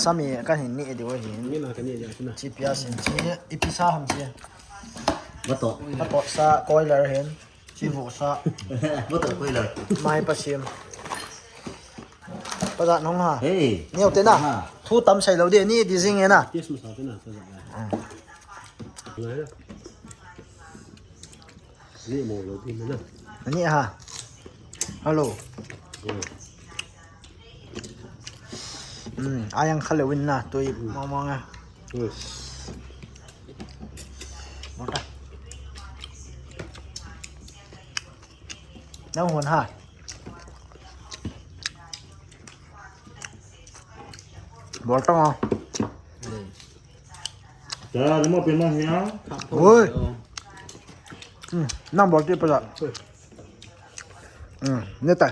สามีก็เห็นนี่เดี๋ยวเห็น นี่มากันนี่อย่างนั้น จีพีเอสเห็นจีอีพิซซ่าทำจี bắt tổ ถ้าต่อซาก้อยเลยเห็นจีโวซา bắt tổ quay lời ไม่ประชิมประจันน้องฮะ hey นี่เอาเต้นอ่ะทูตำใส่เราเดี๋ยวนี่ดีจริงไงนะ เยสมาสาวเป็นอะไรไงนะนี่โมโลพี่มันนะ อันนี้ฮะฮัลโหลอายังคาเลวินนะตัวมองอ่ะหมดละน้ำหัวฮะบอกต้องเอา giờ nó một bên mang nhá โอ้ยนั่งบอกที่ประจันเนี่ยแต่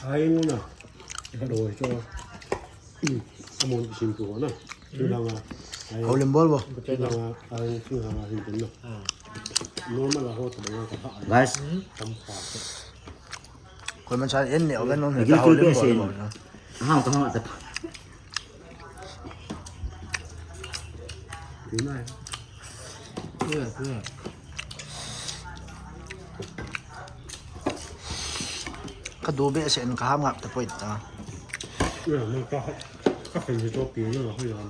ไอ้งูน่ะกระโดดจ้าขโมยชิมตัวน่ะคือเราอ่ะ เอาลิมบอลบ่ คือเราอ่ะไอ้คือเราอ่ะเห็นจริงเนาะโน้นมันเราโหดแต่เรากระเพาะ guys ทำปาก คนมันใช้เอ็นเหนียวกันน้องเห็นเอาลิมบอลบ่นะ ห้ามต้องห้ามแต่ ดีมากเพื่อ ก็ดูเบสเซนข้ามงับแต่ปวดตา มันก็เป็นตัวปีนี่เราค่อยยอม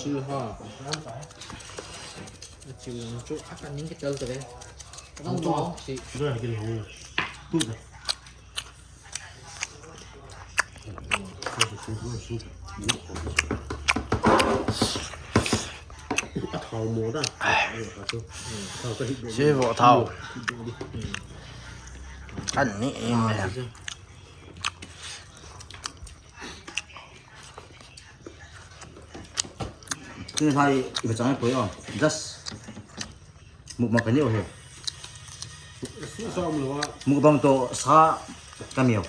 ชื่อห่อ chịu chỗ ác ăn những cái trâu rồi đấy không có chị ด้วยกินของตู้เลยเท่าหมูได้เท่าก็ฮิต ชื่อบ่เท่าอันนี้เองเลย คือไทยอีกจังไม่ป่วยอ่ะ just มุกมากันเยอะเหรอ สู้ซ้อมหรือว่า มุกบางตัวซากันเมียว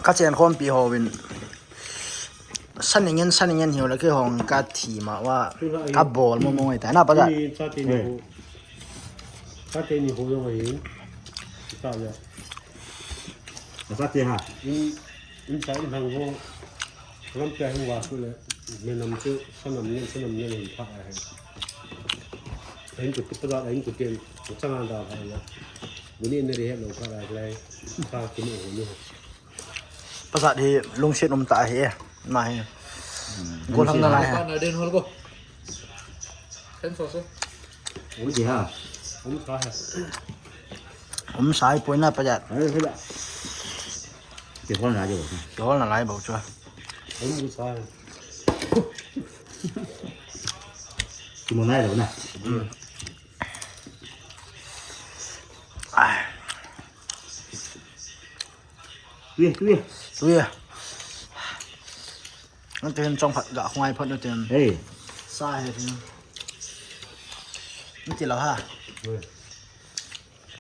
ข้าเจนคนปีโฮวินสั้นอย่างเงี้ยเหี่ยวแล้วคือของกาทีมาว่ากับบอลมวยแต่น่าประจัน ชาตินี่ชาตินี่หูยังไงชาติเนี่ย ซาเตียฮะ อินใช้ทางพวกน้ำแกงว่าคือเลยไม่นำชื่อสนามเงี้ยเห็นพระอะไรเห็นจุดประหลาดเห็นจุดเกณฑ์ช่างงานดาวอะไรนะวันนี้ในเรื่องเราพระอะไรข้ากินโอ้โหนี่ ภาษาที่ลุงเช็ดนมตาเฮมาให้กูทำอะไรฮะ con ở đây thôi cô thêm sốt xuống โอ้ยจีฮะ ผมข้า ผมสายป่วยน่าประจัน เฮ้ยเฮ้ยเดี๋ยวพ่อหนาอยู่ โดนอะไรบอกช่วย ผมดูซ้าย กินมันได้หรือเปล่าเวีย ดูอ่ะนั่นจะเป็นจงผัดกะควายพอดเต็ม เฮ้ย ทรายทีนี่จีเราฮะ เฮ้ย